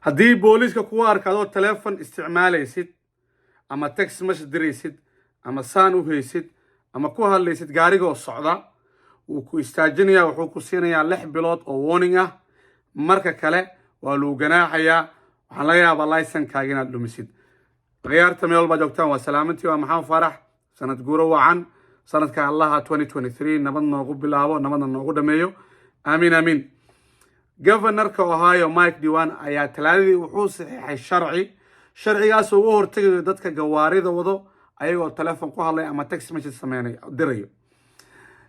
haddii booliiska kugu arkado teleefon isticmaalaysid ama text message diraysid ama saan u haysid ama ku hadlaysid gaarigoo socda wuu ku istaajinayaa wuxuu ku siinayaa 6 bilood oo warning ah marka kale waa lagu ganaaxayaa waxaan laga yaabaa laysankaaga inaad dhumisid khiyaarta meel walba joogtaan waa salaamantii waa maxamed farax sanad guuro wacan sanadka allaha 2023 nabad noogu bilaabo nabadna noogu dhameeyo amiin amiin governorka Ohio Mike DeWine ayaa talaadadii wuxuu saxiixay sharcigaas oo ugu hortagayo dadka gawaarida wado ayagoo telefoon ku hadlay ama text message sameynay dirayo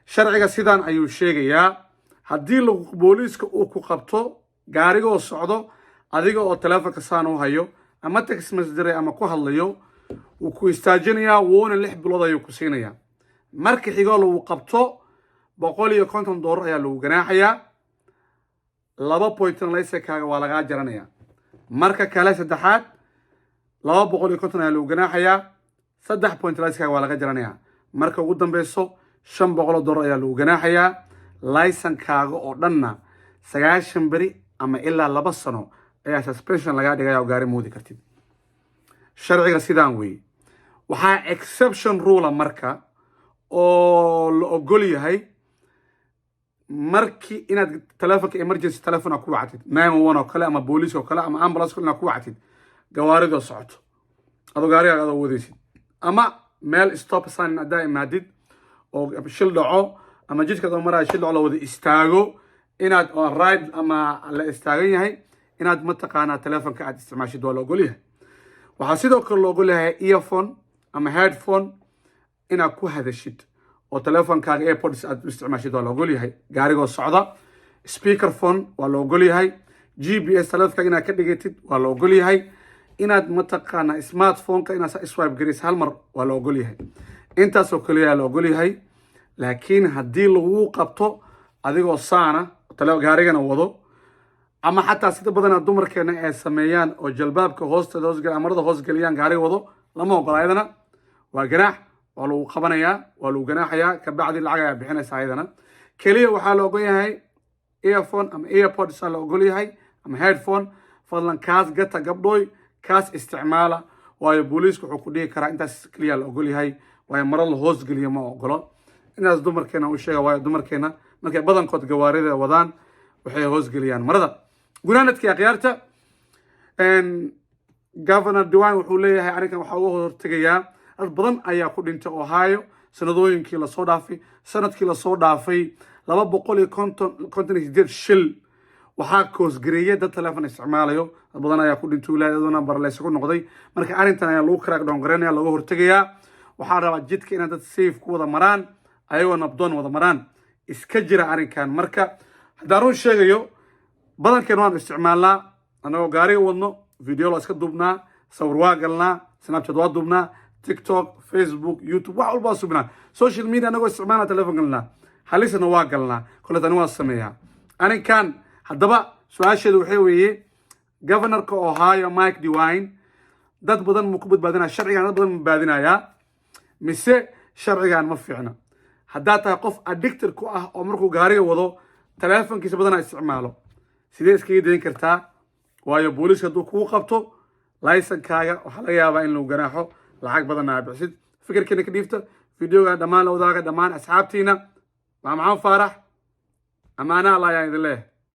sharciga sidaan ayuu sheegayaa haddii booliiska uu ku qabto gaarigoo socdo adiga oo telefoonka saan u hayo ama text message diray ama ku hadlayo uu ku istaajinayaa wuuna 6 bilood ayuu ku siinayaa marka xigoo lagu qabto $150 ayaa lagu ganaaxayaa 2 point laysankaaga waa laga jaranayaa marka kale saddexaad 250 ayaa lagu ganaaxayaa 3 point laysankaaga waa laga jaranayaa marka ugu dambeyso $500 ayaa lagu ganaaxayaa laysankaaga oo dhanna 90 beri ama ilaa 2 sano ayaa suspension laga dhigayaa oo gaari moodi kartid sharciga sidaan weey waxaa exception rule marka oo la ogol yahay markii inaad telefoonka emergency telephone ku wactid 911 oo kale ama booliiska oo kale ama ambulance kuna ku wactid gawaarido socoto adoo gaariga aad wadaysid ama meel stop sign adaa imaadid oo shil dhaco ama jidka oo maraa shil dhaco la wada istaago inaad on ride ama la istaagan yahay inaad mataqaana telefoonka aad isticmaashid waa la ogol yahay waxaa sidoo kale la ogol yahay earphone ama headphone inaad ku hadashid oo telefoonkaaga AirPods aad isticmaashid waa la ogol yahay gaarigoo socda speakerphone waa la ogol yahay GPS telefoonka inaad ka dhigatid waa la ogol yahay inaad mataqaana smartphone-ka inaad swipe garis hal mar waa la ogol yahay intaas oo kale la ogol yahay laakiin haddii lagu qabto adigoo saana gaarigana wado ama xataa sida badan dumarkeena ay sameeyaan oo jalbaabka hoosteeda amarada hoos galiyaan gaariga wado lama ogola ayadana waa ganaax waa lagu qabanayaa waa lagu ganaaxayaa ka bacdi lacag ayaa bixinaysa ayadana kaliya waxaa la ogol yahay earphone ama AirPods la ogol yahay ama headphone fadlan kaas gata gabdhoy kaas isticmaala waayo booliisku wuxuu ku dhigi karaa intaas kaliya la ogol yahay waayo marar la hoos galiyo ma ogolo inaas dumarkeena u sheega waayo dumarkeena markay badankood gawaarida wadaan waxay hoos galiyaan marada gunaanadkii akhyaarta governor DeWine wuxuu leeyahay arrinkan waxa ugu hortagayaa dad badan ayaa ku dhintay Ohio sanadooyinkii la soo dhaafay sanadkii la soo dhaafay 258 shil waxaa koosgareeyay dad telefoon isticmaalayo dad badan ayaa ku dhintay wilaayaduna barleys ku noqday marka arrintan ayaa lagu crack down gareynaya lagu hortagayaa waxaa rabaa jidka in dad safe ku wada maraan ayagoo nabdoon wada maraan iska jira arrinkan marka haddaan run sheegayo badankeen waan isticmaalnaa anagoo gaariga wadno video la iska duubnaa sawir waa galnaa snapchat waa duubnaa TikTok Facebook YouTube wax walba subnaa social media anagoo isticmaalna telefoon galnaa halisna waa galnaa kale tan waa sameeyaa arrinkan haddaba su'aasheedu waxay weeye governorka Ohio Mike DeWine dad badan ma ku badbaadinaa sharcigan dad badan ma badbaadinayaa mise sharcigan ma fiicna haddaa tahay qof addicted ku ah oo markuu gaariga wado telefoonkiisa badan isticmaalo sidee iskaga dayn kartaa waayo booliiska hadduu kugu qabto laysankaaga waxaa laga yaabaa in lagu ganaaxo lacag badan aad bixisid fikirkeena ka dhiifta videoga dhammaan la wadaaga dhammaan asxaabtiina waa maxamed faarax amaana allah yaa idin leeyahay